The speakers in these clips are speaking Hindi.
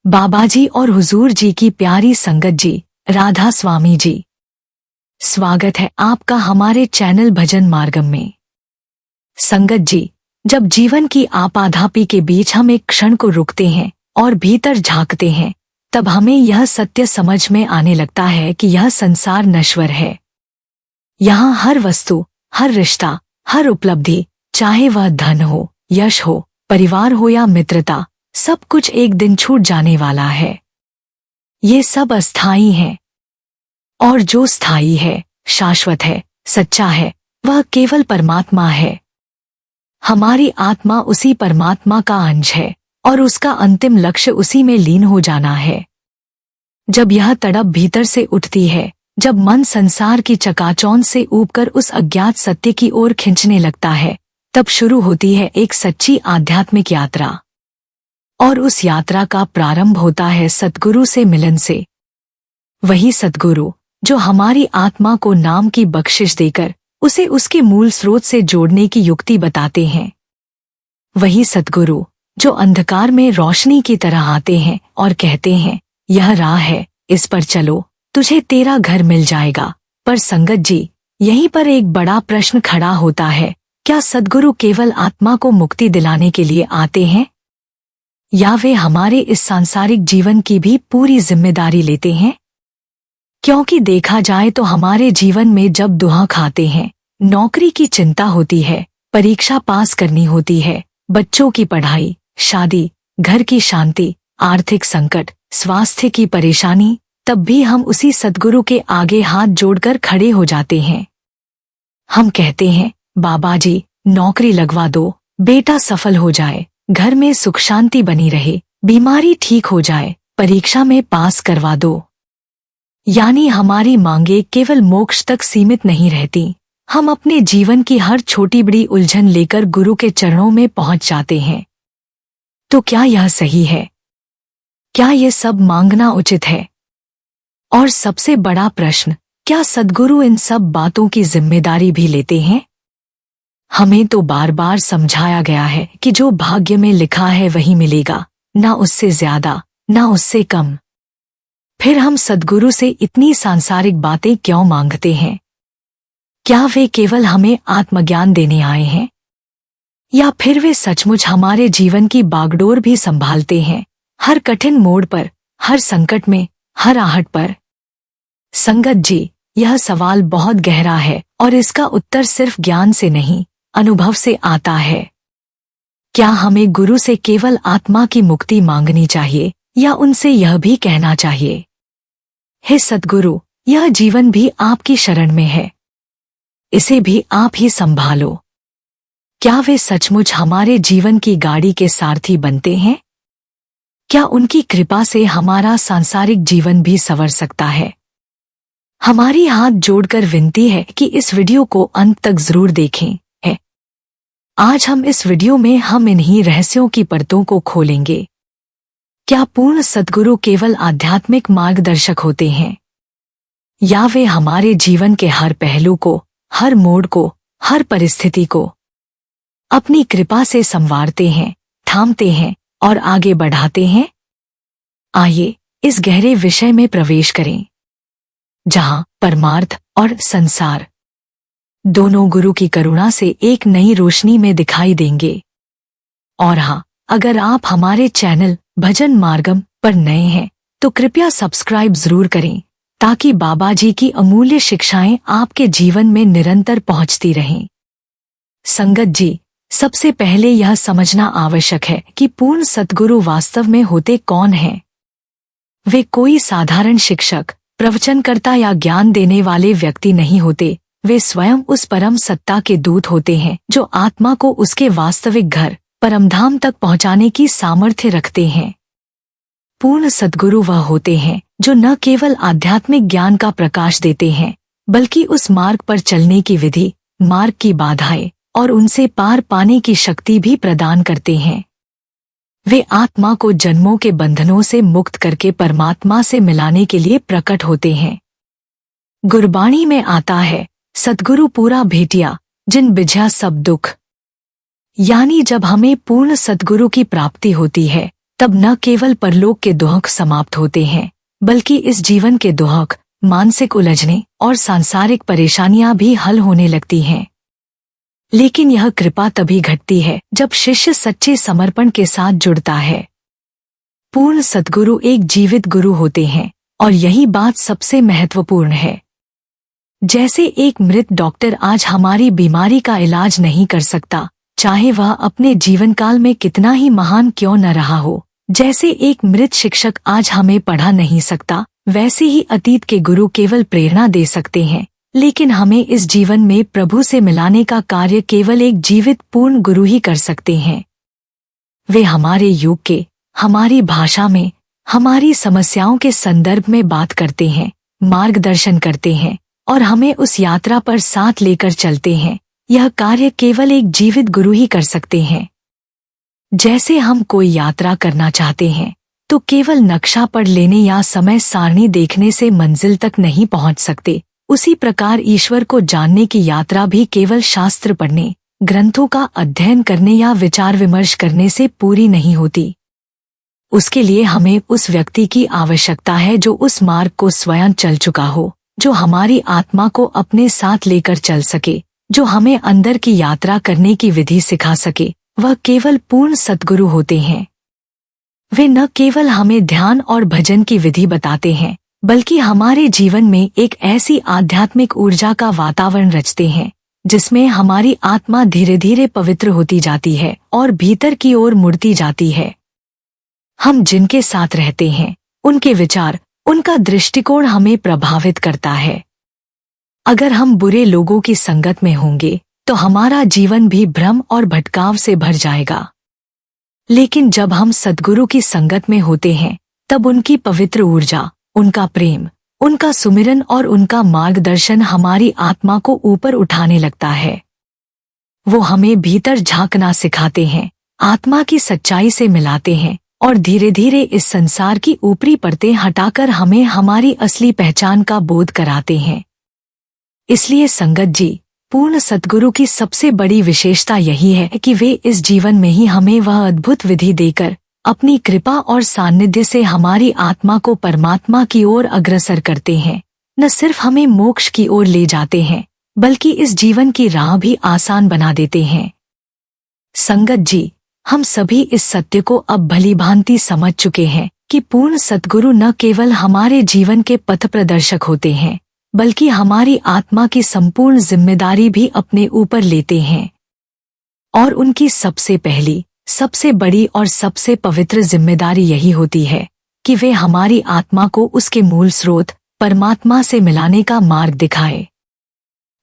बाबाजी और हुजूर जी की प्यारी संगत जी, राधा स्वामी जी, स्वागत है आपका हमारे चैनल भजन मार्गम में। संगत जी, जब जीवन की आपाधापी के बीच हम एक क्षण को रुकते हैं और भीतर झांकते हैं, तब हमें यह सत्य समझ में आने लगता है कि यह संसार नश्वर है। यहाँ हर वस्तु, हर रिश्ता, हर उपलब्धि, चाहे वह धन हो, यश हो, परिवार हो या मित्रता, सब कुछ एक दिन छूट जाने वाला है। ये सब अस्थायी है और जो स्थायी है, शाश्वत है, सच्चा है, वह केवल परमात्मा है। हमारी आत्मा उसी परमात्मा का अंश है और उसका अंतिम लक्ष्य उसी में लीन हो जाना है। जब यह तड़प भीतर से उठती है, जब मन संसार की चकाचौंध से ऊबकर उस अज्ञात सत्य की ओर खींचने लगता है, तब शुरू होती है एक सच्ची आध्यात्मिक यात्रा। और उस यात्रा का प्रारंभ होता है सद्गुरु से मिलन से। वही सद्गुरु जो हमारी आत्मा को नाम की बख्शिश देकर उसे उसके मूल स्रोत से जोड़ने की युक्ति बताते हैं। वही सद्गुरु जो अंधकार में रोशनी की तरह आते हैं और कहते हैं, यह राह है, इस पर चलो, तुझे तेरा घर मिल जाएगा। पर संगत जी, यहीं पर एक बड़ा प्रश्न खड़ा होता है, क्या सद्गुरु केवल आत्मा को मुक्ति दिलाने के लिए आते हैं, या वे हमारे इस सांसारिक जीवन की भी पूरी जिम्मेदारी लेते हैं? क्योंकि देखा जाए तो हमारे जीवन में जब दुहा खाते हैं, नौकरी की चिंता होती है, परीक्षा पास करनी होती है, बच्चों की पढ़ाई, शादी, घर की शांति, आर्थिक संकट, स्वास्थ्य की परेशानी, तब भी हम उसी सद्गुरु के आगे हाथ जोड़कर खड़े हो जाते हैं। हम कहते हैं, बाबा जी, नौकरी लगवा दो, बेटा सफल हो जाए, घर में सुख शांति बनी रहे, बीमारी ठीक हो जाए, परीक्षा में पास करवा दो। यानी हमारी मांगे केवल मोक्ष तक सीमित नहीं रहती। हम अपने जीवन की हर छोटी बड़ी उलझन लेकर गुरु के चरणों में पहुंच जाते हैं। तो क्या यह सही है? क्या ये सब मांगना उचित है? और सबसे बड़ा प्रश्न, क्या सद्गुरु इन सब बातों की जिम्मेदारी भी लेते हैं? हमें तो बार बार समझाया गया है कि जो भाग्य में लिखा है वही मिलेगा, ना उससे ज्यादा, ना उससे कम। फिर हम सद्गुरु से इतनी सांसारिक बातें क्यों मांगते हैं? क्या वे केवल हमें आत्मज्ञान देने आए हैं, या फिर वे सचमुच हमारे जीवन की बागडोर भी संभालते हैं, हर कठिन मोड़ पर, हर संकट में, हर आहट पर? संगत जी, यह सवाल बहुत गहरा है और इसका उत्तर सिर्फ ज्ञान से नहीं, अनुभव से आता है। क्या हमें गुरु से केवल आत्मा की मुक्ति मांगनी चाहिए, या उनसे यह भी कहना चाहिए, हे सद्गुरु, यह जीवन भी आपकी शरण में है, इसे भी आप ही संभालो? क्या वे सचमुच हमारे जीवन की गाड़ी के सारथी बनते हैं? क्या उनकी कृपा से हमारा सांसारिक जीवन भी संवर सकता है? हमारी हाथ जोड़कर विनती है कि इस वीडियो को अंत तक जरूर देखें। आज हम इस वीडियो में हम इन्हीं रहस्यों की परतों को खोलेंगे। क्या पूर्ण सद्गुरु केवल आध्यात्मिक मार्गदर्शक होते हैं, या वे हमारे जीवन के हर पहलू को, हर मोड़ को, हर परिस्थिति को अपनी कृपा से संवारते हैं, थामते हैं और आगे बढ़ाते हैं? आइए इस गहरे विषय में प्रवेश करें, जहां परमार्थ और संसार दोनों गुरु की करुणा से एक नई रोशनी में दिखाई देंगे। और हाँ, अगर आप हमारे चैनल भजन मार्गम पर नए हैं तो कृपया सब्सक्राइब जरूर करें, ताकि बाबा जी की अमूल्य शिक्षाएं आपके जीवन में निरंतर पहुंचती रहें। संगत जी, सबसे पहले यह समझना आवश्यक है कि पूर्ण सद्गुरु वास्तव में होते कौन हैं। वे कोई साधारण शिक्षक, प्रवचनकर्ता या ज्ञान देने वाले व्यक्ति नहीं होते। वे स्वयं उस परम सत्ता के दूत होते हैं जो आत्मा को उसके वास्तविक घर, परमधाम तक पहुंचाने की सामर्थ्य रखते हैं। पूर्ण सद्गुरु वह होते हैं जो न केवल आध्यात्मिक ज्ञान का प्रकाश देते हैं, बल्कि उस मार्ग पर चलने की विधि, मार्ग की बाधाएं और उनसे पार पाने की शक्ति भी प्रदान करते हैं। वे आत्मा को जन्मों के बंधनों से मुक्त करके परमात्मा से मिलाने के लिए प्रकट होते हैं। गुरबाणी में आता है, सद्गुरु पूरा भेटिया, जिन बिझा सब दुख। यानी जब हमें पूर्ण सद्गुरु की प्राप्ति होती है, तब न केवल परलोक के दुख समाप्त होते हैं, बल्कि इस जीवन के दुख, मानसिक उलझने और सांसारिक परेशानियां भी हल होने लगती हैं। लेकिन यह कृपा तभी घटती है जब शिष्य सच्चे समर्पण के साथ जुड़ता है। पूर्ण सद्गुरु एक जीवित गुरु होते हैं और यही बात सबसे महत्वपूर्ण है। जैसे एक मृत डॉक्टर आज हमारी बीमारी का इलाज नहीं कर सकता, चाहे वह अपने जीवन काल में कितना ही महान क्यों न रहा हो। जैसे एक मृत शिक्षक आज हमें पढ़ा नहीं सकता, वैसे ही अतीत के गुरु केवल प्रेरणा दे सकते हैं, लेकिन हमें इस जीवन में प्रभु से मिलाने का कार्य केवल एक जीवित पूर्ण गुरु ही कर सकते हैं। वे हमारे युग के, हमारी भाषा में, हमारी समस्याओं के संदर्भ में बात करते हैं, मार्गदर्शन करते हैं और हमें उस यात्रा पर साथ लेकर चलते हैं। यह कार्य केवल एक जीवित गुरु ही कर सकते हैं। जैसे हम कोई यात्रा करना चाहते हैं तो केवल नक्शा पढ़ लेने या समय सारणी देखने से मंजिल तक नहीं पहुंच सकते। उसी प्रकार ईश्वर को जानने की यात्रा भी केवल शास्त्र पढ़ने, ग्रंथों का अध्ययन करने या विचार विमर्श करने से पूरी नहीं होती। उसके लिए हमें उस व्यक्ति की आवश्यकता है जो उस मार्ग को स्वयं चल चुका हो, जो हमारी आत्मा को अपने साथ लेकर चल सके, जो हमें अंदर की यात्रा करने की विधि सिखा सके। वह केवल पूर्ण सद्गुरु होते हैं। वे न केवल हमें ध्यान और भजन की विधि बताते हैं, बल्कि हमारे जीवन में एक ऐसी आध्यात्मिक ऊर्जा का वातावरण रचते हैं जिसमें हमारी आत्मा धीरे धीरे पवित्र होती जाती है और भीतर की ओर मुड़ती जाती है। हम जिनके साथ रहते हैं, उनके विचार, उनका दृष्टिकोण हमें प्रभावित करता है। अगर हम बुरे लोगों की संगत में होंगे तो हमारा जीवन भी भ्रम और भटकाव से भर जाएगा। लेकिन जब हम सद्गुरु की संगत में होते हैं, तब उनकी पवित्र ऊर्जा, उनका प्रेम, उनका सुमिरन और उनका मार्गदर्शन हमारी आत्मा को ऊपर उठाने लगता है। वो हमें भीतर झांकना सिखाते हैं, आत्मा की सच्चाई से मिलाते हैं और धीरे धीरे इस संसार की ऊपरी परतें हटाकर हमें हमारी असली पहचान का बोध कराते हैं। इसलिए संगत जी, पूर्ण सद्गुरु की सबसे बड़ी विशेषता यही है कि वे इस जीवन में ही हमें वह अद्भुत विधि देकर अपनी कृपा और सानिध्य से हमारी आत्मा को परमात्मा की ओर अग्रसर करते हैं। न सिर्फ हमें मोक्ष की ओर ले जाते हैं, बल्कि इस जीवन की राह भी आसान बना देते हैं। संगत जी, हम सभी इस सत्य को अब भलीभांति समझ चुके हैं कि पूर्ण सद्गुरु न केवल हमारे जीवन के पथ प्रदर्शक होते हैं, बल्कि हमारी आत्मा की संपूर्ण जिम्मेदारी भी अपने ऊपर लेते हैं। और उनकी सबसे पहली, सबसे बड़ी और सबसे पवित्र जिम्मेदारी यही होती है कि वे हमारी आत्मा को उसके मूल स्रोत परमात्मा से मिलाने का मार्ग दिखाए।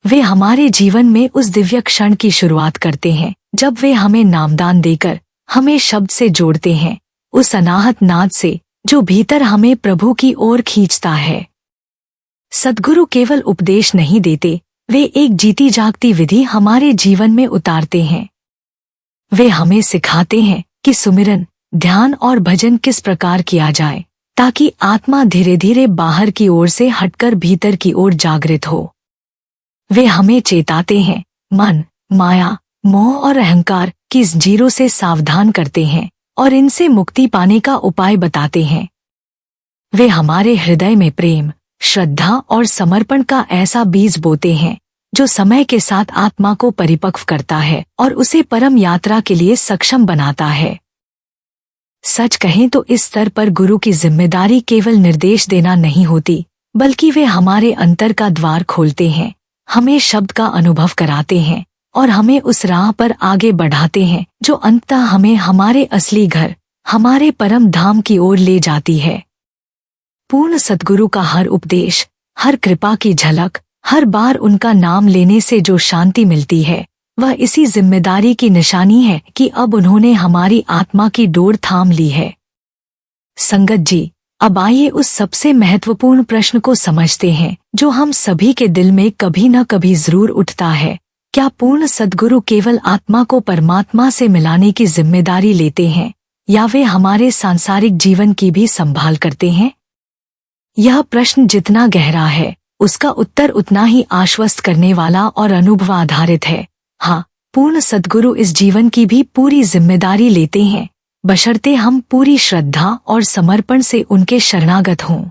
वे हमारे जीवन में उस दिव्य क्षण की शुरुआत करते हैं जब वे हमें नामदान देकर हमें शब्द से जोड़ते हैं, उस अनाहत नाद से जो भीतर हमें प्रभु की ओर खींचता है। सद्गुरु केवल उपदेश नहीं देते, वे एक जीती जागती विधि हमारे जीवन में उतारते हैं। वे हमें सिखाते हैं कि सुमिरन, ध्यान और भजन किस प्रकार किया जाए ताकि आत्मा धीरे धीरे बाहर की ओर से हटकर भीतर की ओर जागृत हो। वे हमें चेताते हैं, मन, माया, मोह और अहंकार की जंजीरों से सावधान करते हैं और इनसे मुक्ति पाने का उपाय बताते हैं। वे हमारे हृदय में प्रेम, श्रद्धा और समर्पण का ऐसा बीज बोते हैं जो समय के साथ आत्मा को परिपक्व करता है और उसे परम यात्रा के लिए सक्षम बनाता है। सच कहें तो इस स्तर पर गुरु की जिम्मेदारी केवल निर्देश देना नहीं होती, बल्कि वे हमारे अंतर का द्वार खोलते हैं, हमें शब्द का अनुभव कराते हैं और हमें उस राह पर आगे बढ़ाते हैं जो अंततः हमें हमारे असली घर, हमारे परम धाम की ओर ले जाती है। पूर्ण सद्गुरु का हर उपदेश, हर कृपा की झलक, हर बार उनका नाम लेने से जो शांति मिलती है, वह इसी जिम्मेदारी की निशानी है कि अब उन्होंने हमारी आत्मा की डोर थाम ली है। संगत जी, अब आइए उस सबसे महत्वपूर्ण प्रश्न को समझते हैं जो हम सभी के दिल में कभी न कभी जरूर उठता है। क्या पूर्ण सद्गुरु केवल आत्मा को परमात्मा से मिलाने की जिम्मेदारी लेते हैं या वे हमारे सांसारिक जीवन की भी संभाल करते हैं? यह प्रश्न जितना गहरा है, उसका उत्तर उतना ही आश्वस्त करने वाला और अनुभव आधारित है। हाँ, पूर्ण सद्गुरु इस जीवन की भी पूरी जिम्मेदारी लेते हैं, बशर्ते हम पूरी श्रद्धा और समर्पण से उनके शरणागत हों।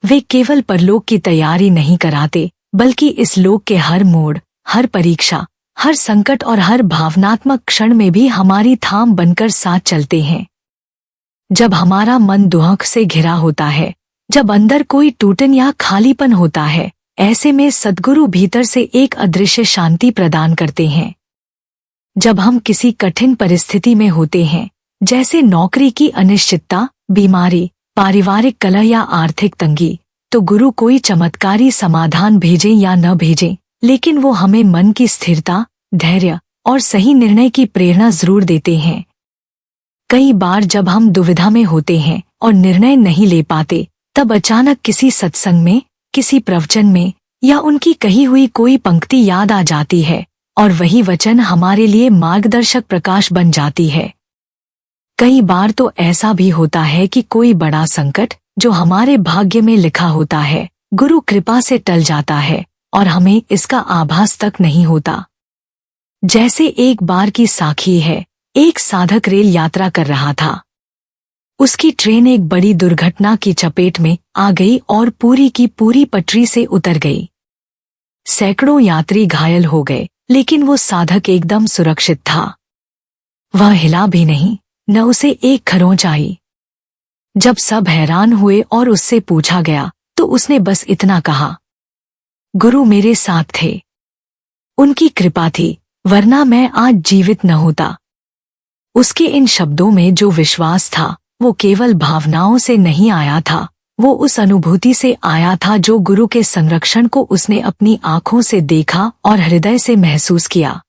वे केवल परलोक की तैयारी नहीं कराते, बल्कि इस लोक के हर मोड़, हर परीक्षा, हर संकट और हर भावनात्मक क्षण में भी हमारी थाम बनकर साथ चलते हैं। जब हमारा मन दुख से घिरा होता है, जब अंदर कोई टूटन या खालीपन होता है, ऐसे में सद्गुरु भीतर से एक अदृश्य शांति प्रदान करते हैं। जब हम किसी कठिन परिस्थिति में होते हैं, जैसे नौकरी की अनिश्चितता, बीमारी, पारिवारिक कलह या आर्थिक तंगी, तो गुरु कोई चमत्कारी समाधान भेजें या न भेजें, लेकिन वो हमें मन की स्थिरता, धैर्य और सही निर्णय की प्रेरणा जरूर देते हैं। कई बार जब हम दुविधा में होते हैं और निर्णय नहीं ले पाते, तब अचानक किसी सत्संग में, किसी प्रवचन में या उनकी कही हुई कोई पंक्ति याद आ जाती है और वही वचन हमारे लिए मार्गदर्शक प्रकाश बन जाती है। कई बार तो ऐसा भी होता है कि कोई बड़ा संकट जो हमारे भाग्य में लिखा होता है, गुरु कृपा से टल जाता है और हमें इसका आभास तक नहीं होता। जैसे एक बार की साखी है, एक साधक रेल यात्रा कर रहा था। उसकी ट्रेन एक बड़ी दुर्घटना की चपेट में आ गई और पूरी की पूरी पटरी से उतर गई। सैकड़ों यात्री घायल हो गए, लेकिन वो साधक एकदम सुरक्षित था। वह हिला भी नहीं, न उसे एक खरोंच आई। जब सब हैरान हुए और उससे पूछा गया, तो उसने बस इतना कहा, गुरु मेरे साथ थे, उनकी कृपा थी, वरना मैं आज जीवित न होता। उसके इन शब्दों में जो विश्वास था, वो केवल भावनाओं से नहीं आया था, वो उस अनुभूति से आया था जो गुरु के संरक्षण को उसने अपनी आंखों से देखा और हृदय से महसूस किया।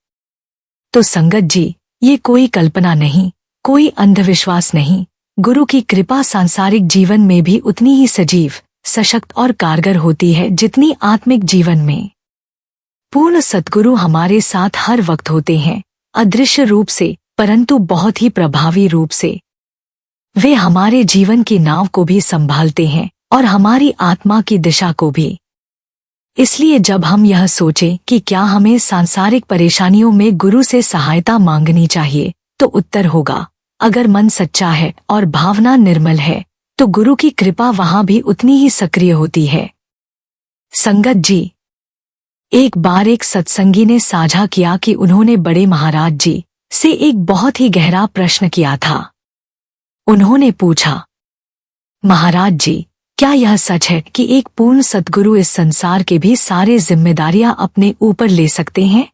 तो संगत जी, ये कोई कल्पना नहीं, कोई अंधविश्वास नहीं। गुरु की कृपा सांसारिक जीवन में भी उतनी ही सजीव, सशक्त और कारगर होती है जितनी आत्मिक जीवन में। पूर्ण सद्गुरु हमारे साथ हर वक्त होते हैं, अदृश्य रूप से, परंतु बहुत ही प्रभावी रूप से। वे हमारे जीवन की नाव को भी संभालते हैं और हमारी आत्मा की दिशा को भी। इसलिए जब हम यह सोचें कि क्या हमें सांसारिक परेशानियों में गुरु से सहायता मांगनी चाहिए, तो उत्तर होगा, अगर मन सच्चा है और भावना निर्मल है, तो गुरु की कृपा वहां भी उतनी ही सक्रिय होती है। संगत जी, एक बार एक सत्संगी ने साझा किया कि उन्होंने बड़े महाराज जी से एक बहुत ही गहरा प्रश्न किया था। उन्होंने पूछा, महाराज जी, क्या यह सच है कि एक पूर्ण सद्गुरु इस संसार के भी सारे जिम्मेदारियां अपने ऊपर ले सकते हैं?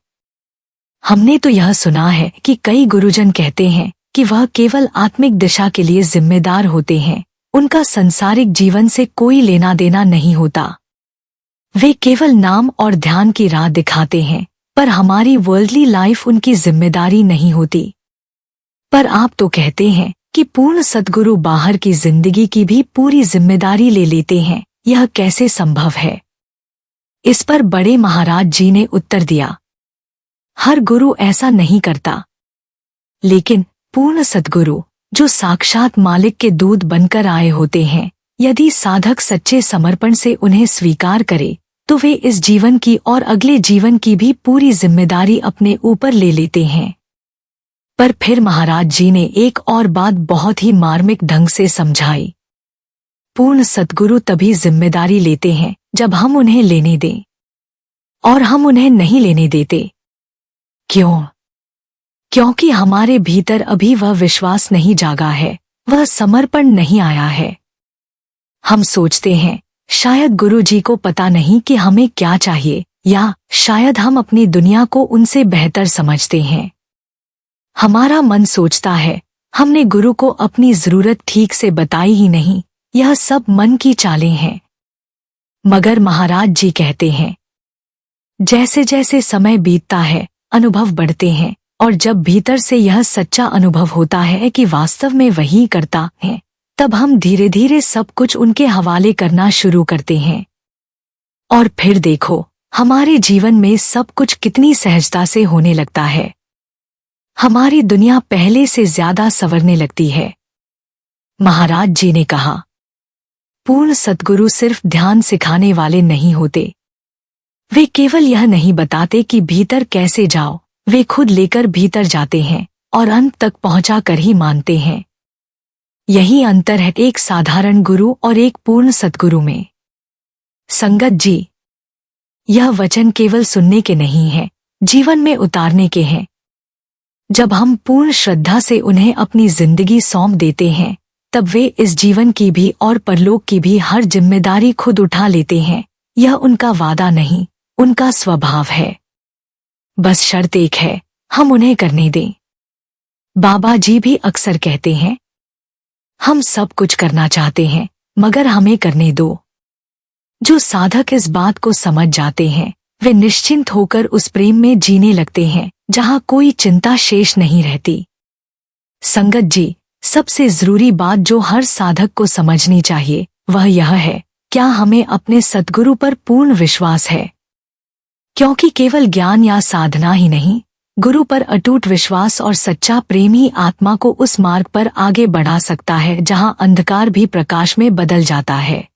हमने तो यह सुना है कि कई गुरुजन कहते हैं कि वह केवल आत्मिक दिशा के लिए जिम्मेदार होते हैं, उनका संसारिक जीवन से कोई लेना देना नहीं होता। वे केवल नाम और ध्यान की राह दिखाते हैं, पर हमारी वर्ल्डली लाइफ उनकी जिम्मेदारी नहीं होती। पर आप तो कहते हैं कि पूर्ण सद्गुरु बाहर की जिंदगी की भी पूरी जिम्मेदारी ले लेते हैं, यह कैसे संभव है? इस पर बड़े महाराज जी ने उत्तर दिया, हर गुरु ऐसा नहीं करता, लेकिन पूर्ण सद्गुरु जो साक्षात मालिक के दूत बनकर आए होते हैं, यदि साधक सच्चे समर्पण से उन्हें स्वीकार करे, तो वे इस जीवन की और अगले जीवन की भी पूरी जिम्मेदारी अपने ऊपर ले लेते हैं। पर फिर महाराज जी ने एक और बात बहुत ही मार्मिक ढंग से समझाई। पूर्ण सद्गुरु तभी जिम्मेदारी लेते हैं जब हम उन्हें लेने दें, और हम उन्हें नहीं लेने देते। क्यों? क्योंकि हमारे भीतर अभी वह विश्वास नहीं जागा है, वह समर्पण नहीं आया है। हम सोचते हैं शायद गुरु जी को पता नहीं कि हमें क्या चाहिए, या शायद हम अपनी दुनिया को उनसे बेहतर समझते हैं। हमारा मन सोचता है हमने गुरु को अपनी जरूरत ठीक से बताई ही नहीं, यह सब मन की चालें हैं। मगर महाराज जी कहते हैं, जैसे जैसे समय बीतता है, अनुभव बढ़ते हैं, और जब भीतर से यह सच्चा अनुभव होता है कि वास्तव में वही करता है, तब हम धीरे धीरे सब कुछ उनके हवाले करना शुरू करते हैं। और फिर देखो, हमारे जीवन में सब कुछ कितनी सहजता से होने लगता है। हमारी दुनिया पहले से ज्यादा संवरने लगती है। महाराज जी ने कहा, पूर्ण सद्गुरु सिर्फ ध्यान सिखाने वाले नहीं होते। वे केवल यह नहीं बताते कि भीतर कैसे जाओ, वे खुद लेकर भीतर जाते हैं, और अंत तक पहुंचा कर ही मानते हैं। यही अंतर है एक साधारण गुरु और एक पूर्ण सद्गुरु में। संगत जी, यह वचन केवल सुनने के नहीं हैं, जीवन में उतारने के हैं। जब हम पूर्ण श्रद्धा से उन्हें अपनी जिंदगी सौंप देते हैं, तब वे इस जीवन की भी और परलोक की भी हर जिम्मेदारी खुद उठा लेते हैं। यह उनका वादा नहीं, उनका स्वभाव है। बस शर्त एक है, हम उन्हें करने दें। बाबा जी भी अक्सर कहते हैं, हम सब कुछ करना चाहते हैं मगर हमें करने दो। जो साधक इस बात को समझ जाते हैं, वे निश्चिंत होकर उस प्रेम में जीने लगते हैं जहां कोई चिंता शेष नहीं रहती। संगत जी, सबसे जरूरी बात जो हर साधक को समझनी चाहिए वह यह है, क्या हमें अपने सद्गुरु पर पूर्ण विश्वास है? क्योंकि केवल ज्ञान या साधना ही नहीं, गुरु पर अटूट विश्वास और सच्चा प्रेम ही आत्मा को उस मार्ग पर आगे बढ़ा सकता है जहां अंधकार भी प्रकाश में बदल जाता है।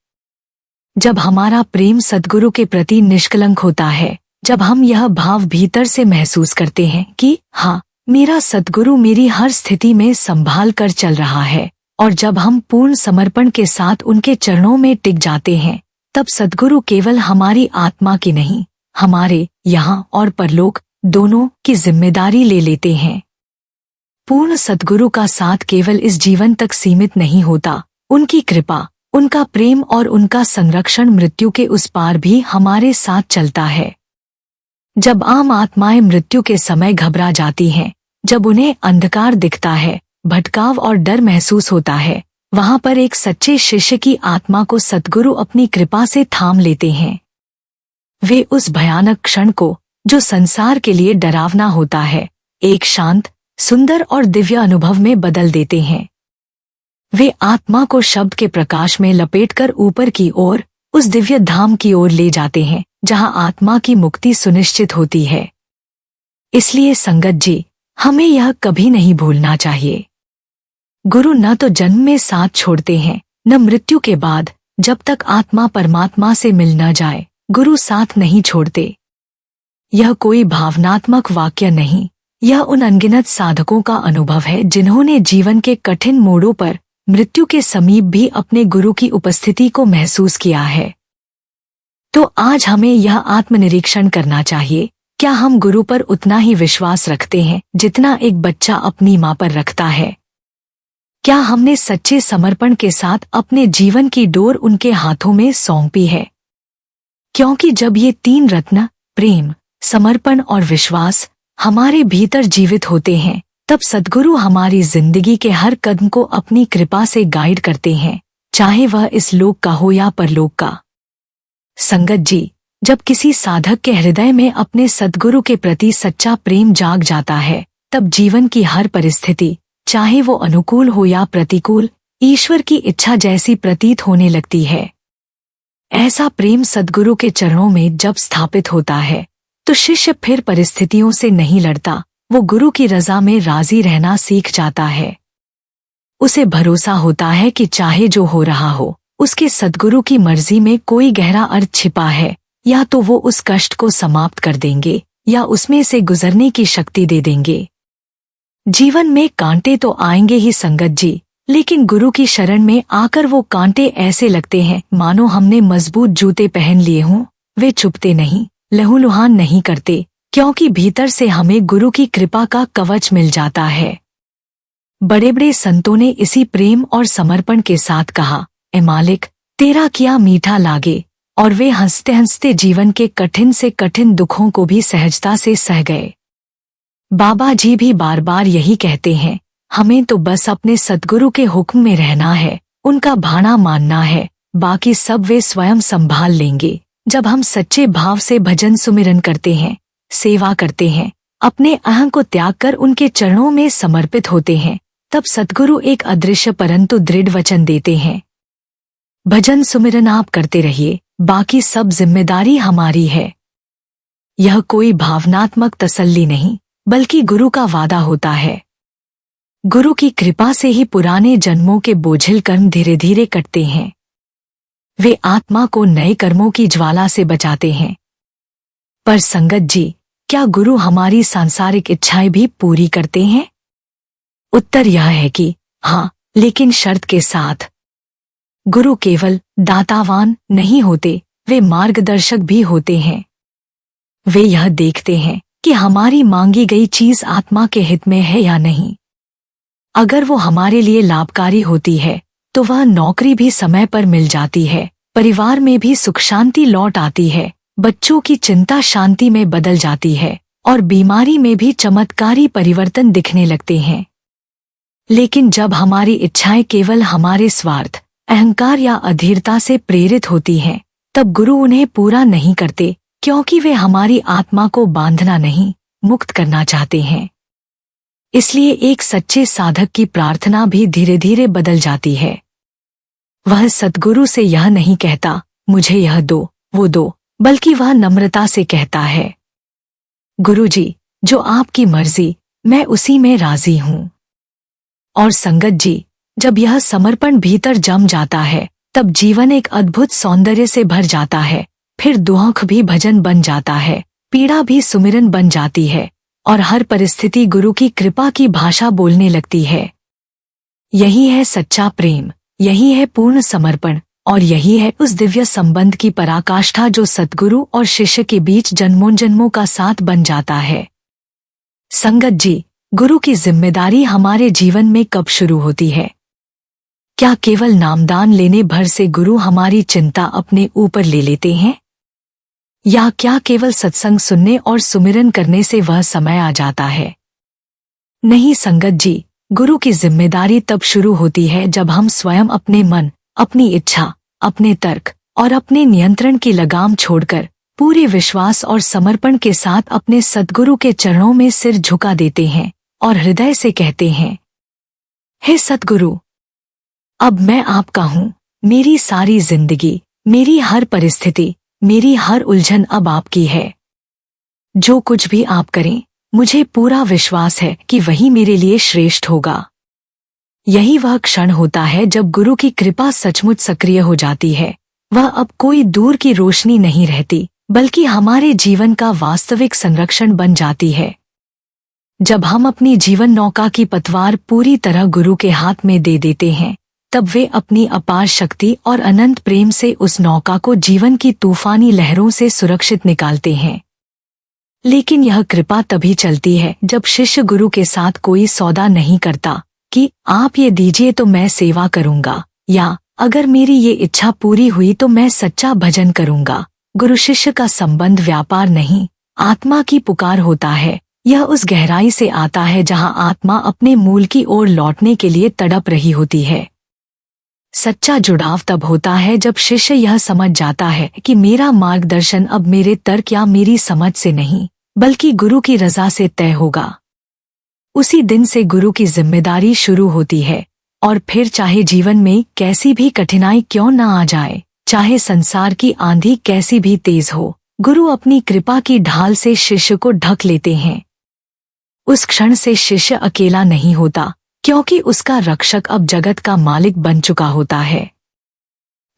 जब हमारा प्रेम सद्गुरु के प्रति निष्कलंक होता है, जब हम यह भाव भीतर से महसूस करते हैं कि हाँ, मेरा सद्गुरु मेरी हर स्थिति में संभाल कर चल रहा है, और जब हम पूर्ण समर्पण के साथ उनके चरणों में टिक जाते हैं, तब सद्गुरु केवल हमारी आत्मा की नहीं, हमारे यहाँ और परलोक दोनों की जिम्मेदारी ले लेते हैं। पूर्ण सद्गुरु का साथ केवल इस जीवन तक सीमित नहीं होता, उनकी कृपा, उनका प्रेम और उनका संरक्षण मृत्यु के उस पार भी हमारे साथ चलता है। जब आम आत्माएं मृत्यु के समय घबरा जाती हैं, जब उन्हें अंधकार दिखता है, भटकाव और डर महसूस होता है, वहां पर एक सच्चे शिष्य की आत्मा को सद्गुरु अपनी कृपा से थाम लेते हैं। वे उस भयानक क्षण को, जो संसार के लिए डरावना होता है, एक शांत, सुंदर और दिव्य अनुभव में बदल देते हैं। वे आत्मा को शब्द के प्रकाश में लपेटकर ऊपर की ओर, उस दिव्य धाम की ओर ले जाते हैं जहां आत्मा की मुक्ति सुनिश्चित होती है। इसलिए संगत जी, हमें यह कभी नहीं भूलना चाहिए, गुरु न तो जन्म में साथ छोड़ते हैं, न मृत्यु के बाद, जब तक आत्मा परमात्मा से मिल न जाए, गुरु साथ नहीं छोड़ते। यह कोई भावनात्मक वाक्य नहीं, यह उन अनगिनत साधकों का अनुभव है जिन्होंने जीवन के कठिन मोड़ों पर, मृत्यु के समीप भी अपने गुरु की उपस्थिति को महसूस किया है। तो आज हमें यह आत्मनिरीक्षण करना चाहिए, क्या हम गुरु पर उतना ही विश्वास रखते हैं जितना एक बच्चा अपनी मां पर रखता है? क्या हमने सच्चे समर्पण के साथ अपने जीवन की डोर उनके हाथों में सौंपी है? क्योंकि जब ये तीन रत्न, प्रेम, समर्पण और विश्वास, हमारे भीतर जीवित होते हैं, तब सद्गुरु हमारी जिंदगी के हर कदम को अपनी कृपा से गाइड करते हैं, चाहे वह इस लोक का हो या परलोक का। संगत जी, जब किसी साधक के हृदय में अपने सद्गुरु के प्रति सच्चा प्रेम जाग जाता है, तब जीवन की हर परिस्थिति, चाहे वो अनुकूल हो या प्रतिकूल, ईश्वर की इच्छा जैसी प्रतीत होने लगती है। ऐसा प्रेम सद्गुरु के चरणों में जब स्थापित होता है, तो शिष्य फिर परिस्थितियों से नहीं लड़ता, वो गुरु की रजा में राजी रहना सीख जाता है। उसे भरोसा होता है कि चाहे जो हो रहा हो, उसके सद्गुरु की मर्जी में कोई गहरा अर्थ छिपा है, या तो वो उस कष्ट को समाप्त कर देंगे या उसमें से गुजरने की शक्ति दे देंगे। जीवन में कांटे तो आएंगे ही संगत जी, लेकिन गुरु की शरण में आकर वो कांटे ऐसे लगते हैं मानो हमने मजबूत जूते पहन लिए हों। वे चुभते नहीं, लहूलुहान नहीं करते, क्योंकि भीतर से हमें गुरु की कृपा का कवच मिल जाता है। बड़े बड़े संतों ने इसी प्रेम और समर्पण के साथ कहा, ए मालिक, तेरा किया मीठा लागे, और वे हंसते हंसते जीवन के कठिन से कठिन दुखों को भी सहजता से सह गए। बाबा जी भी बार बार यही कहते हैं, हमें तो बस अपने सद्गुरु के हुक्म में रहना है, उनका भाना मानना है, बाकी सब वे स्वयं संभाल लेंगे। जब हम सच्चे भाव से भजन सुमिरन करते हैं, सेवा करते हैं, अपने अहं को त्याग कर उनके चरणों में समर्पित होते हैं, तब सद्गुरु एक अदृश्य परंतु दृढ़ वचन देते हैं, भजन सुमिरन आप करते रहिए, बाकी सब जिम्मेदारी हमारी है। यह कोई भावनात्मक तसल्ली नहीं, बल्कि गुरु का वादा होता है। गुरु की कृपा से ही पुराने जन्मों के बोझिल कर्म धीरे धीरे कटते हैं। वे आत्मा को नए कर्मों की ज्वाला से बचाते हैं। पर संगत जी, क्या गुरु हमारी सांसारिक इच्छाएं भी पूरी करते हैं? उत्तर यह है कि हाँ, लेकिन शर्त के साथ। गुरु केवल दातावान नहीं होते, वे मार्गदर्शक भी होते हैं। वे यह देखते हैं कि हमारी मांगी गई चीज आत्मा के हित में है या नहीं। अगर वो हमारे लिए लाभकारी होती है तो वह नौकरी भी समय पर मिल जाती है, परिवार में भी सुख शांति लौट आती है, बच्चों की चिंता शांति में बदल जाती है और बीमारी में भी चमत्कारी परिवर्तन दिखने लगते हैं। लेकिन जब हमारी इच्छाएं केवल हमारे स्वार्थ, अहंकार या अधीरता से प्रेरित होती हैं, तब गुरु उन्हें पूरा नहीं करते, क्योंकि वे हमारी आत्मा को बांधना नहीं, मुक्त करना चाहते हैं। इसलिए एक सच्चे साधक की प्रार्थना भी धीरे धीरे बदल जाती है। वह सद्गुरु से यह नहीं कहता मुझे यह दो, वो दो, बल्कि वह नम्रता से कहता है, गुरुजी, जो आपकी मर्जी, मैं उसी में राजी हूँ। और संगत जी, जब यह समर्पण भीतर जम जाता है, तब जीवन एक अद्भुत सौंदर्य से भर जाता है। फिर दुख भी भजन बन जाता है, पीड़ा भी सुमिरन बन जाती है और हर परिस्थिति गुरु की कृपा की भाषा बोलने लगती है। यही है सच्चा प्रेम, यही है पूर्ण समर्पण और यही है उस दिव्य संबंध की पराकाष्ठा जो सद्गुरु और शिष्य के बीच जन्मों जन्मों का साथ बन जाता है। संगत जी, गुरु की जिम्मेदारी हमारे जीवन में कब शुरू होती है? क्या केवल नामदान लेने भर से गुरु हमारी चिंता अपने ऊपर ले लेते हैं? या क्या केवल सत्संग सुनने और सुमिरन करने से वह समय आ जाता है? नहीं संगत जी, गुरु की जिम्मेदारी तब शुरू होती है जब हम स्वयं अपने मन, अपनी इच्छा, अपने तर्क और अपने नियंत्रण की लगाम छोड़कर पूरे विश्वास और समर्पण के साथ अपने सद्गुरु के चरणों में सिर झुका देते हैं और हृदय से कहते हैं, हे सद्गुरु, अब मैं आपका हूँ। मेरी सारी जिंदगी, मेरी हर परिस्थिति, मेरी हर उलझन अब आपकी है। जो कुछ भी आप करें, मुझे पूरा विश्वास है कि वही मेरे लिए श्रेष्ठ होगा। यही वह क्षण होता है जब गुरु की कृपा सचमुच सक्रिय हो जाती है। वह अब कोई दूर की रोशनी नहीं रहती, बल्कि हमारे जीवन का वास्तविक संरक्षण बन जाती है। जब हम अपनी जीवन नौका की पतवार पूरी तरह गुरु के हाथ में दे देते हैं, तब वे अपनी अपार शक्ति और अनंत प्रेम से उस नौका को जीवन की तूफानी लहरों से सुरक्षित निकालते हैं। लेकिन यह कृपा तभी चलती है जब शिष्य गुरु के साथ कोई सौदा नहीं करता कि आप ये दीजिए तो मैं सेवा करूंगा, या अगर मेरी ये इच्छा पूरी हुई तो मैं सच्चा भजन करूंगा। गुरु शिष्य का संबंध व्यापार नहीं, आत्मा की पुकार होता है। यह उस गहराई से आता है जहां आत्मा अपने मूल की ओर लौटने के लिए तड़प रही होती है। सच्चा जुड़ाव तब होता है जब शिष्य यह समझ जाता है कि मेरा मार्गदर्शन अब मेरे तर्क या मेरी समझ से नहीं, बल्कि गुरु की रजा से तय होगा। उसी दिन से गुरु की जिम्मेदारी शुरू होती है और फिर चाहे जीवन में कैसी भी कठिनाई क्यों न आ जाए, चाहे संसार की आंधी कैसी भी तेज हो, गुरु अपनी कृपा की ढाल से शिष्य को ढक लेते हैं। उस क्षण से शिष्य अकेला नहीं होता, क्योंकि उसका रक्षक अब जगत का मालिक बन चुका होता है।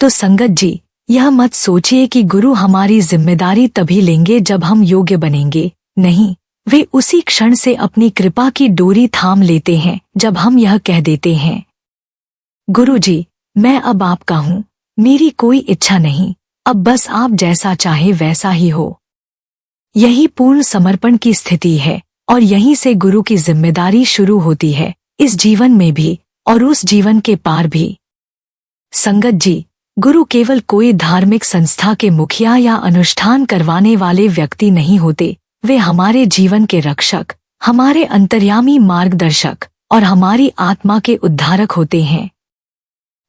तो संगत जी, यह मत सोचिए कि गुरु हमारी जिम्मेदारी तभी लेंगे जब हम योग्य बनेंगे। नहीं, वे उसी क्षण से अपनी कृपा की डोरी थाम लेते हैं जब हम यह कह देते हैं, गुरु जी, मैं अब आपका हूँ, मेरी कोई इच्छा नहीं, अब बस आप जैसा चाहे वैसा ही हो। यही पूर्ण समर्पण की स्थिति है और यहीं से गुरु की जिम्मेदारी शुरू होती है, इस जीवन में भी और उस जीवन के पार भी। संगत जी, गुरु केवल कोई धार्मिक संस्था के मुखिया या अनुष्ठान करवाने वाले व्यक्ति नहीं होते। वे हमारे जीवन के रक्षक, हमारे अंतर्यामी मार्गदर्शक और हमारी आत्मा के उद्धारक होते हैं।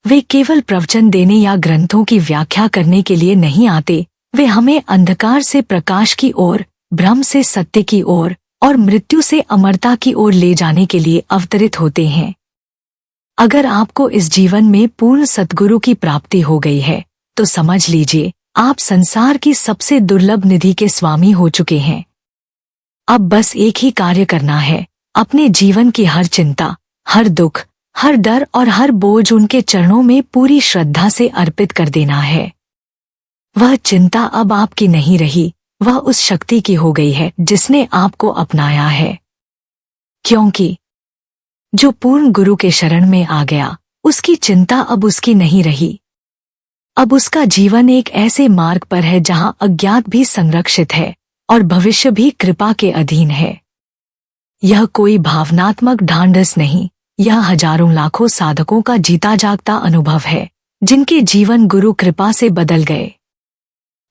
वे केवल प्रवचन देने या ग्रंथों की व्याख्या करने के लिए नहीं आते। वे हमें अंधकार से प्रकाश की ओर, भ्रम से सत्य की ओर और मृत्यु से अमरता की ओर ले जाने के लिए अवतरित होते हैं। अगर आपको इस जीवन में पूर्ण सद्गुरु की प्राप्ति हो गई है, तो समझ लीजिए आप संसार की सबसे दुर्लभ निधि के स्वामी हो चुके हैं। अब बस एक ही कार्य करना है, अपने जीवन की हर चिंता, हर दुख, हर डर और हर बोझ उनके चरणों में पूरी श्रद्धा से अर्पित कर देना है। वह चिंता अब आपकी नहीं रही, वह उस शक्ति की हो गई है जिसने आपको अपनाया है। क्योंकि जो पूर्ण गुरु के शरण में आ गया, उसकी चिंता अब उसकी नहीं रही। अब उसका जीवन एक ऐसे मार्ग पर है जहां अज्ञात भी संरक्षित है और भविष्य भी कृपा के अधीन है। यह कोई भावनात्मक ढांढस नहीं, यह हजारों लाखों साधकों का जीता जागता अनुभव है, जिनके जीवन गुरु कृपा से बदल गए।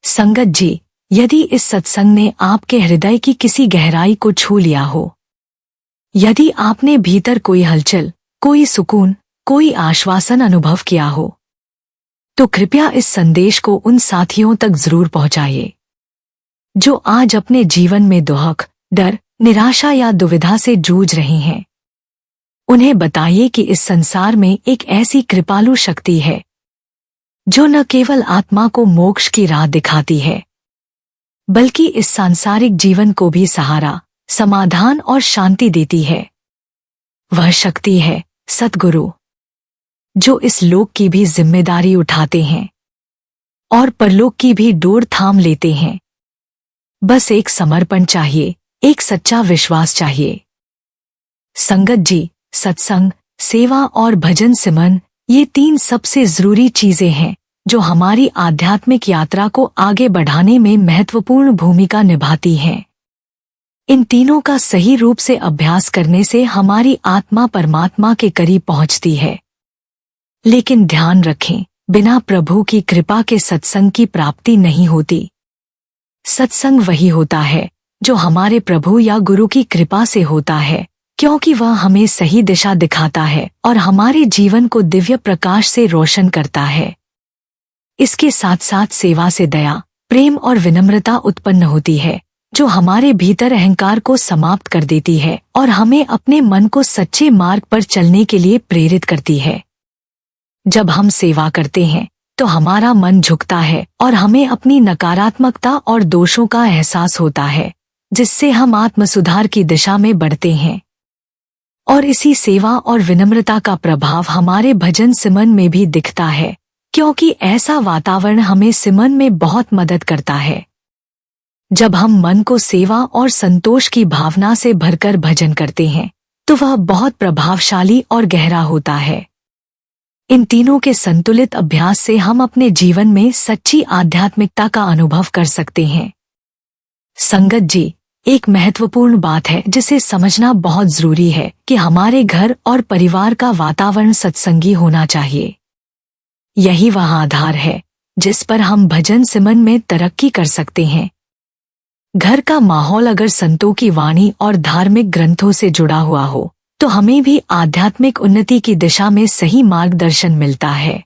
संगत जी, यदि इस सत्संग ने आपके हृदय की किसी गहराई को छू लिया हो, यदि आपने भीतर कोई हलचल, कोई सुकून, कोई आश्वासन अनुभव किया हो, तो कृपया इस संदेश को उन साथियों तक जरूर पहुंचाइए जो आज अपने जीवन में दुख, डर, निराशा या दुविधा से जूझ रहे हैं। उन्हें बताइए कि इस संसार में एक ऐसी कृपालु शक्ति है जो न केवल आत्मा को मोक्ष की राह दिखाती है, बल्कि इस सांसारिक जीवन को भी सहारा, समाधान और शांति देती है। वह शक्ति है सतगुरु, जो इस लोक की भी जिम्मेदारी उठाते हैं और परलोक की भी डोर थाम लेते हैं। बस एक समर्पण चाहिए, एक सच्चा विश्वास चाहिए। संगत जी, सत्संग, सेवा और भजन सिमरन, ये 3 सबसे जरूरी चीजें हैं जो हमारी आध्यात्मिक यात्रा को आगे बढ़ाने में महत्वपूर्ण भूमिका निभाती हैं। इन तीनों का सही रूप से अभ्यास करने से हमारी आत्मा परमात्मा के करीब पहुंचती है। लेकिन ध्यान रखें, बिना प्रभु की कृपा के सत्संग की प्राप्ति नहीं होती। सत्संग वही होता है जो हमारे प्रभु या गुरु की कृपा से होता है, क्योंकि वह हमें सही दिशा दिखाता है और हमारे जीवन को दिव्य प्रकाश से रोशन करता है। इसके साथ साथ सेवा से दया, प्रेम और विनम्रता उत्पन्न होती है, जो हमारे भीतर अहंकार को समाप्त कर देती है और हमें अपने मन को सच्चे मार्ग पर चलने के लिए प्रेरित करती है। जब हम सेवा करते हैं तो हमारा मन झुकता है और हमें अपनी नकारात्मकता और दोषों का एहसास होता है, जिससे हम आत्मसुधार की दिशा में बढ़ते हैं। और इसी सेवा और विनम्रता का प्रभाव हमारे भजन सिमरन में भी दिखता है, क्योंकि ऐसा वातावरण हमें सिमरन में बहुत मदद करता है। जब हम मन को सेवा और संतोष की भावना से भरकर भजन करते हैं, तो वह बहुत प्रभावशाली और गहरा होता है। इन तीनों के संतुलित अभ्यास से हम अपने जीवन में सच्ची आध्यात्मिकता का अनुभव कर सकते हैं। संगत जी, एक महत्वपूर्ण बात है जिसे समझना बहुत जरूरी है कि हमारे घर और परिवार का वातावरण सत्संगी होना चाहिए। यही वह आधार है जिस पर हम भजन सिमरन में तरक्की कर सकते हैं। घर का माहौल अगर संतों की वाणी और धार्मिक ग्रंथों से जुड़ा हुआ हो, तो हमें भी आध्यात्मिक उन्नति की दिशा में सही मार्गदर्शन मिलता है।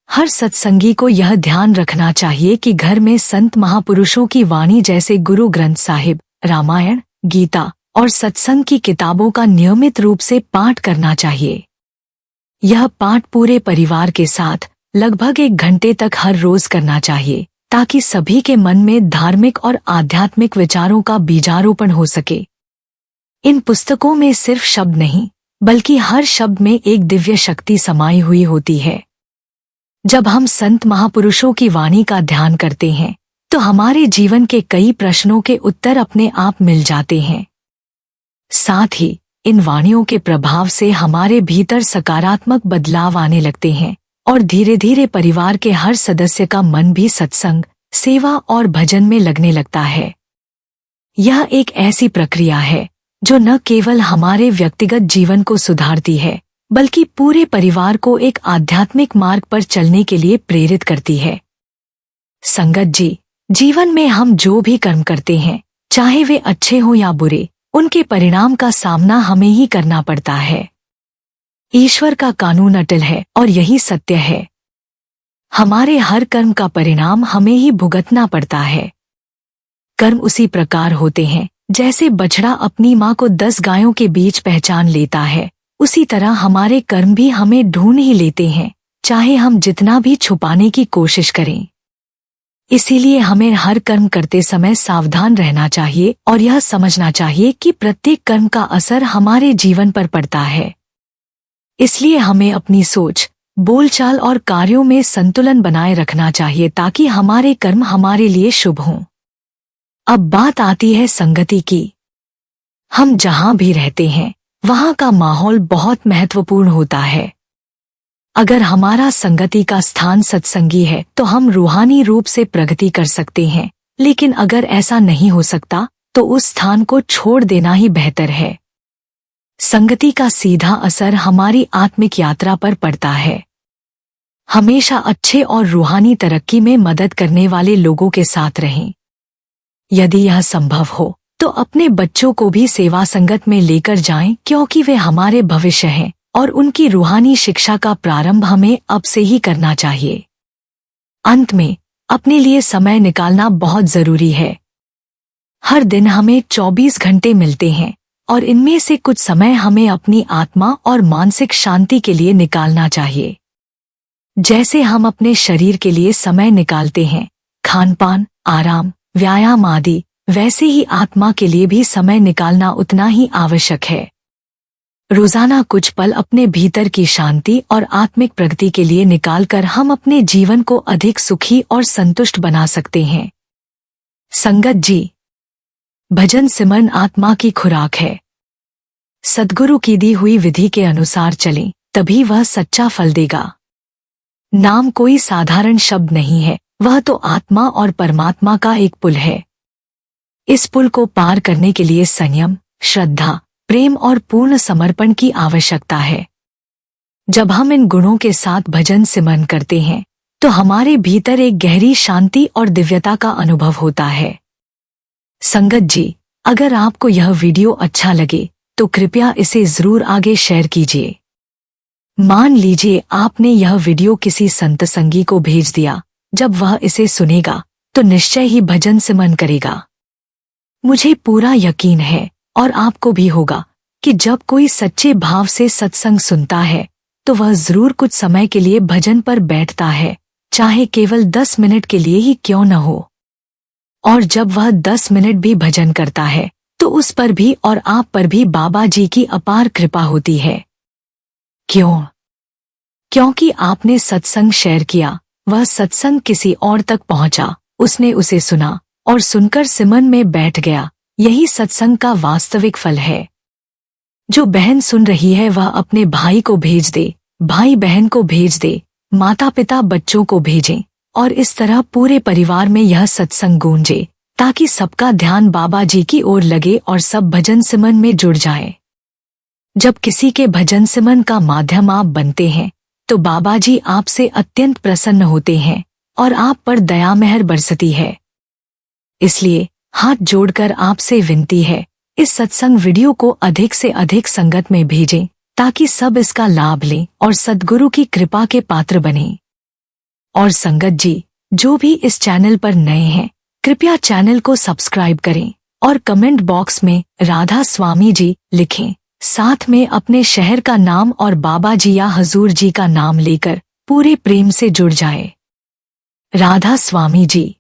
हर सत्संगी को यह ध्यान रखना चाहिए कि घर में संत महापुरुषों की वाणी जैसे गुरु ग्रंथ साहिब, रामायण, गीता और सत्संग की किताबों का नियमित रूप से पाठ करना चाहिए। यह पाठ पूरे परिवार के साथ लगभग 1 घंटे तक हर रोज करना चाहिए, ताकि सभी के मन में धार्मिक और आध्यात्मिक विचारों का बीजारोपण हो सके। इन पुस्तकों में सिर्फ शब्द नहीं, बल्कि हर शब्द में एक दिव्य शक्ति समाई हुई होती है। जब हम संत महापुरुषों की वाणी का ध्यान करते हैं, तो हमारे जीवन के कई प्रश्नों के उत्तर अपने आप मिल जाते हैं। साथ ही इन वाणियों के प्रभाव से हमारे भीतर सकारात्मक बदलाव आने लगते हैं और धीरे धीरे परिवार के हर सदस्य का मन भी सत्संग, सेवा और भजन में लगने लगता है। यह एक ऐसी प्रक्रिया है जो न केवल हमारे व्यक्तिगत जीवन को सुधारती है, बल्कि पूरे परिवार को एक आध्यात्मिक मार्ग पर चलने के लिए प्रेरित करती है। संगत जी, जीवन में हम जो भी कर्म करते हैं, चाहे वे अच्छे हो या बुरे, उनके परिणाम का सामना हमें ही करना पड़ता है। ईश्वर का कानून अटल है और यही सत्य है। हमारे हर कर्म का परिणाम हमें ही भुगतना पड़ता है। कर्म उसी प्रकार होते हैं जैसे बछड़ा अपनी माँ को 10 गायों के बीच पहचान लेता है, उसी तरह हमारे कर्म भी हमें ढूंढ ही लेते हैं, चाहे हम जितना भी छुपाने की कोशिश करें। इसीलिए हमें हर कर्म करते समय सावधान रहना चाहिए और यह समझना चाहिए कि प्रत्येक कर्म का असर हमारे जीवन पर पड़ता है। इसलिए हमें अपनी सोच, बोलचाल और कार्यों में संतुलन बनाए रखना चाहिए ताकि हमारे कर्म हमारे लिए शुभ हों। अब बात आती है संगति की। हम जहां भी रहते हैं वहाँ का माहौल बहुत महत्वपूर्ण होता है। अगर हमारा संगति का स्थान सत्संगी है तो हम रूहानी रूप से प्रगति कर सकते हैं, लेकिन अगर ऐसा नहीं हो सकता तो उस स्थान को छोड़ देना ही बेहतर है। संगति का सीधा असर हमारी आत्मिक यात्रा पर पड़ता है। हमेशा अच्छे और रूहानी तरक्की में मदद करने वाले लोगों के साथ रहें। यदि यह संभव हो तो अपने बच्चों को भी सेवा संगत में लेकर जाएं, क्योंकि वे हमारे भविष्य हैं और उनकी रूहानी शिक्षा का प्रारंभ हमें अब से ही करना चाहिए। अंत में अपने लिए समय निकालना बहुत जरूरी है। हर दिन हमें 24 घंटे मिलते हैं और इनमें से कुछ समय हमें अपनी आत्मा और मानसिक शांति के लिए निकालना चाहिए। जैसे हम अपने शरीर के लिए समय निकालते हैं, खानपान, आराम, व्यायाम आदि, वैसे ही आत्मा के लिए भी समय निकालना उतना ही आवश्यक है। रोजाना कुछ पल अपने भीतर की शांति और आत्मिक प्रगति के लिए निकालकर हम अपने जीवन को अधिक सुखी और संतुष्ट बना सकते हैं। संगत जी, भजन सिमरन आत्मा की खुराक है। सद्गुरु की दी हुई विधि के अनुसार चलें, तभी वह सच्चा फल देगा। नाम कोई साधारण शब्द नहीं है, वह तो आत्मा और परमात्मा का एक पुल है। इस पुल को पार करने के लिए संयम, श्रद्धा, प्रेम और पूर्ण समर्पण की आवश्यकता है। जब हम इन गुणों के साथ भजन सिमरन करते हैं तो हमारे भीतर एक गहरी शांति और दिव्यता का अनुभव होता है। संगत जी, अगर आपको यह वीडियो अच्छा लगे तो कृपया इसे जरूर आगे शेयर कीजिए। मान लीजिए आपने यह वीडियो किसी संत संगी को भेज दिया, जब वह इसे सुनेगा तो निश्चय ही भजन सिमरन करेगा। मुझे पूरा यकीन है और आपको भी होगा कि जब कोई सच्चे भाव से सत्संग सुनता है तो वह जरूर कुछ समय के लिए भजन पर बैठता है, चाहे केवल 10 मिनट के लिए ही क्यों न हो। और जब वह 10 मिनट भी भजन करता है तो उस पर भी और आप पर भी बाबा जी की अपार कृपा होती है। क्यों? क्योंकि आपने सत्संग शेयर किया, वह सत्संग किसी और तक पहुंचा, उसने उसे सुना और सुनकर सिमरन में बैठ गया। यही सत्संग का वास्तविक फल है। जो बहन सुन रही है वह अपने भाई को भेज दे, भाई बहन को भेज दे, माता पिता बच्चों को भेजें और इस तरह पूरे परिवार में यह सत्संग गूंजे, ताकि सबका ध्यान बाबा जी की ओर लगे और सब भजन सिमरन में जुड़ जाएं। जब किसी के भजन सिमरन का माध्यम आप बनते हैं तो बाबा जी आपसे अत्यंत प्रसन्न होते हैं और आप पर दया मेहर बरसती है। इसलिए हाथ जोड़कर आपसे विनती है, इस सत्संग वीडियो को अधिक से अधिक संगत में भेजें, ताकि सब इसका लाभ लें और सद्गुरु की कृपा के पात्र बनें। और संगत जी, जो भी इस चैनल पर नए हैं, कृपया चैनल को सब्सक्राइब करें और कमेंट बॉक्स में राधा स्वामी जी लिखें। साथ में अपने शहर का नाम और बाबा जी या हजूर जी का नाम लेकर पूरे प्रेम से जुड़ जाएं। राधा स्वामी जी।